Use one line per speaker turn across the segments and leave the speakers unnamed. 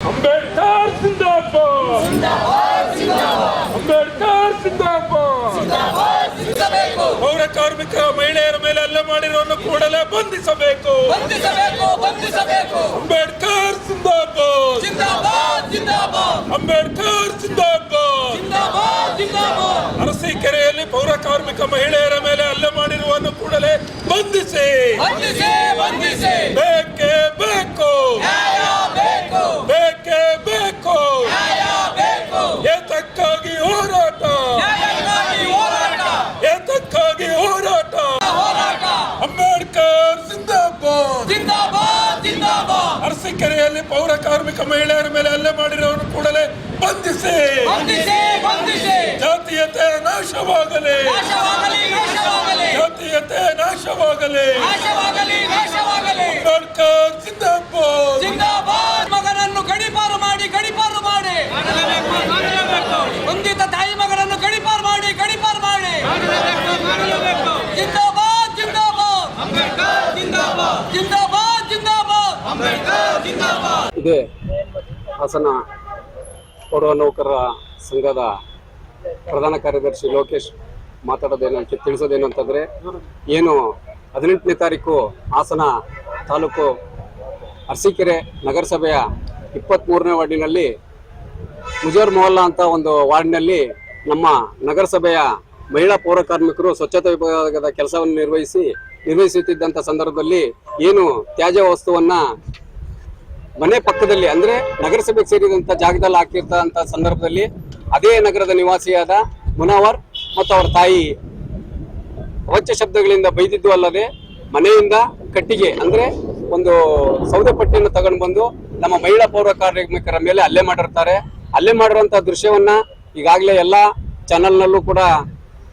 ಅಂಬೇಡ್ಕರ್ ಜಿಂದಾಬಾದ್ ಅಂಬೇಡ್ಕರ್ ಜಿಂದಾಬಾದ್ ಪೌರ ಕಾರ್ಮಿಕರ ಮಹಿಳೆಯರ ಮೇಲೆ ಹಲ್ಲೆ ಮಾಡಿರುವುದನ್ನು ಕೂಡಲೇ ಬಂಧಿಸಬೇಕು. ಅಂಬೇಡ್ಕರ್ ಜಿಂದಾಬಾದ್ ಅಂಬೇಡ್ಕರ್ ಜಿಂದಾಬಾದ್. ಅರಸೀಕೆರೆಯಲ್ಲಿ ಪೌರ ಕಾರ್ಮಿಕ ಮಹಿಳೆಯರ ಮೇಲೆ ಹಲ್ಲೆ ಮಾಡಿರುವುದನ್ನು ಕೂಡಲೇ ಬಂಧಿಸಿ. ಬೇಕೇ ಬೇಕು, ಬೇಕೇ ಬೇಕು. ಏತಕ್ಕಾಗಿ ಹೋರಾಟ, ಏತಕ್ಕಾಗಿ ಹೋರಾಟ. ಅಂಬೇಡ್ಕರ್ ಜಿಂದಾಬಾದ್. ಅರಸೀಕೆರೆಯಲ್ಲಿ ಪೌರ ಕಾರ್ಮಿಕ ಮಹಿಳೆಯರ ಮೇಲೆ ಹಲ್ಲೆ ಮಾಡಿರೋರು ಕೂಡಲೇ ಬಂಧಿಸಿ. ಜಾತೀಯತೆ ನಾಶವಾಗಲಿ, ಜಾತೀಯತೆ ನಾಶವಾಗಲಿ. ಅಂಬೇಡ್ಕರ್ ಜಿಂದಾಬಾದ್.
ಮಗನನ್ನು ಗಡಿಪಾರು ಮಾಡಿ ಬಂಧಿತ ತಾಯಿ ಮಗನನ್ನು ಗಡಿಪಾರು ಮಾಡಿ ಜಿಂದಾಬಾದ್ ಜಿಂದಾಬಾದ್.
ಇದೆ ಹಾಸನ ಪೌರ ನೌಕರರ ಸಂಘದ ಪ್ರಧಾನ ಕಾರ್ಯದರ್ಶಿ ಲೋಕೇಶ್ ತಿಳಿಸೋದೇನು ಅಂತಂದ್ರೆ, ಏನು 18ನೇ ತಾರೀಕು ಹಾಸನ ತಾಲೂಕು ಅರಸೀಕೆರೆ ನಗರಸಭೆಯ 23ನೇ ವಾರ್ಡಿನಲ್ಲಿ ಮುಜೋರ್ ಮೊಹಲ್ಲಾ ಅಂತ ಒಂದು ವಾರ್ಡ್ನಲ್ಲಿ ನಮ್ಮ ನಗರಸಭೆಯ ಮಹಿಳಾ ಪೌರ ಕಾರ್ಮಿಕರು ಸ್ವಚ್ಛತಾ ವಿಭಾಗದ ಕೆಲಸವನ್ನು ನಿರ್ವಹಿಸುತ್ತಿದ್ದಂಥ ಸಂದರ್ಭದಲ್ಲಿ ಏನು ತ್ಯಾಜ್ಯ ವಸ್ತುವನ್ನ ಮನೆ ಪಕ್ಕದಲ್ಲಿ ಅಂದ್ರೆ ನಗರಸಭೆಗೆ ಸೇರಿದಂತ ಜಾಗದಲ್ಲಿ ಹಾಕಿರ್ತಂತ ಸಂದರ್ಭದಲ್ಲಿ ಅದೇ ನಗರದ ನಿವಾಸಿಯಾದ ಮುನವರ್ ಮತ್ತು ಅವರ ತಾಯಿ ಅವಾಚ್ಯ ಶಬ್ದಗಳಿಂದ ಬೈದಿದ್ದು ಅಲ್ಲದೆ ಮನೆಯಿಂದ ಕಟ್ಟಿಗೆ ಅಂದ್ರೆ ಒಂದು ಸೌದೆ ಪಟ್ಟಿಯನ್ನು ತಗೊಂಡು ಬಂದು ನಮ್ಮ ಮಹಿಳಾ ಪೌರ ಕಾರ್ಮಿಕರ ಮೇಲೆ ಹಲ್ಲೆ ಮಾಡಿರ್ತಾರೆ. ಹಲ್ಲೆ ಮಾಡಿರುವಂತ ದೃಶ್ಯವನ್ನ ಈಗಾಗಲೇ ಎಲ್ಲಾ ಚಾನೆಲ್ನಲ್ಲೂ ಕೂಡ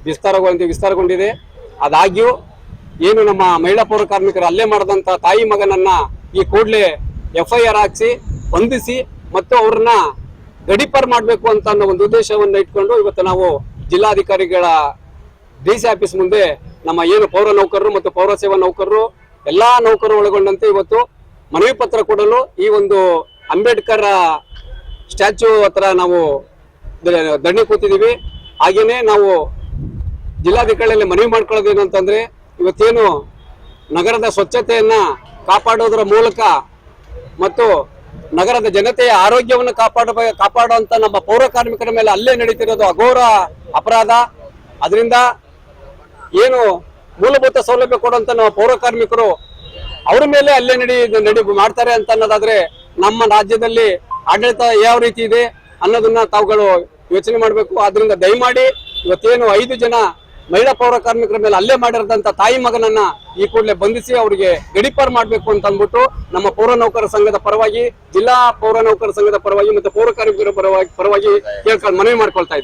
ವಿಸ್ತಾರಗೊಂಡಿದೆ. ಆದಾಗ್ಯೂ ಏನು ನಮ್ಮ ಮಹಿಳಾ ಪೌರ ಕಾರ್ಮಿಕರು ಹಲ್ಲೆ ಮಾಡಿದಂತ ತಾಯಿ ಮಗನನ್ನ ಈ ಕೂಡಲೇ FIR ಹಾಕಿಸಿ ಬಂಧಿಸಿ ಮತ್ತು ಅವ್ರನ್ನ ಗಡಿಪಾರು ಮಾಡಬೇಕು ಅಂತ ಅನ್ನೋ ಒಂದು ಉದ್ದೇಶವನ್ನ ಇಟ್ಕೊಂಡು ಇವತ್ತು ನಾವು ಜಿಲ್ಲಾಧಿಕಾರಿಗಳ DC ಆಫೀಸ್ ಮುಂದೆ ನಮ್ಮ ಏನು ಪೌರ ನೌಕರರು ಮತ್ತು ಪೌರ ಸೇವಾ ನೌಕರರು ಎಲ್ಲಾ ನೌಕರರು ಒಳಗೊಂಡಂತೆ ಇವತ್ತು ಮನವಿ ಪತ್ರ ಕೊಡಲು ಈ ಒಂದು ಅಂಬೇಡ್ಕರ್ ಸ್ಟ್ಯಾಚ್ಯೂ ಹತ್ರ ನಾವು ಧರಣಿ ಕೂತಿದ್ದೀವಿ. ಹಾಗೇನೆ ನಾವು ಜಿಲ್ಲಾಧಿಕಾರಿಯಲ್ಲಿ ಮನವಿ ಮಾಡ್ಕೊಳ್ಳೋದೇನು ಅಂತಂದ್ರೆ, ಇವತ್ತೇನು ನಗರದ ಸ್ವಚ್ಛತೆಯನ್ನ ಕಾಪಾಡೋದ್ರ ಮೂಲಕ ಮತ್ತು ನಗರದ ಜನತೆಯ ಆರೋಗ್ಯವನ್ನು ಕಾಪಾಡುವಂತ ನಮ್ಮ ಪೌರ ಕಾರ್ಮಿಕರ ಮೇಲೆ ಹಲ್ಲೆ ನಡೀತಿರೋದು ಅಘೋರ ಅಪರಾಧ. ಅದರಿಂದ ಏನು ಮೂಲಭೂತ ಸೌಲಭ್ಯ ಕೊಡುವಂತ ನಮ್ಮ ಪೌರ ಕಾರ್ಮಿಕರು ಅವ್ರ ಮೇಲೆ ಹಲ್ಲೆ ಮಾಡ್ತಾರೆ ಅಂತ ಅನ್ನೋದಾದ್ರೆ ನಮ್ಮ ರಾಜ್ಯದಲ್ಲಿ ಆಡಳಿತ ಯಾವ ರೀತಿ ಇದೆ ಅನ್ನೋದನ್ನ ತಾವುಗಳು ಯೋಚನೆ ಮಾಡಬೇಕು. ಆದ್ರಿಂದ ದಯಮಾಡಿ ಇವತ್ತೇನು 5 ಜನ ಮಹಿಳಾ ಪೌರ ಕಾರ್ಮಿಕರ ಮೇಲೆ ಹಲ್ಲೆ ಮಾಡಿರದಂತ ತಾಯಿ ಮಗನನ್ನ ಈ ಕೂಡಲೇ ಬಂಧಿಸಿ ಅವರಿಗೆ ಗಡಿಪಾರು ಮಾಡಬೇಕು ಅಂತ ಅಂದ್ಬಿಟ್ಟು ನಮ್ಮ ಪೌರ ನೌಕರ ಸಂಘದ ಪರವಾಗಿ, ಜಿಲ್ಲಾ ಪೌರ ನೌಕರ ಸಂಘದ ಪರವಾಗಿ ಮತ್ತು ಪೌರ ಕಾರ್ಮಿಕರ ಪರವಾಗಿ ಮನವಿ ಮಾಡ್ಕೊಳ್ತಾ ಇದ್ದೀವಿ.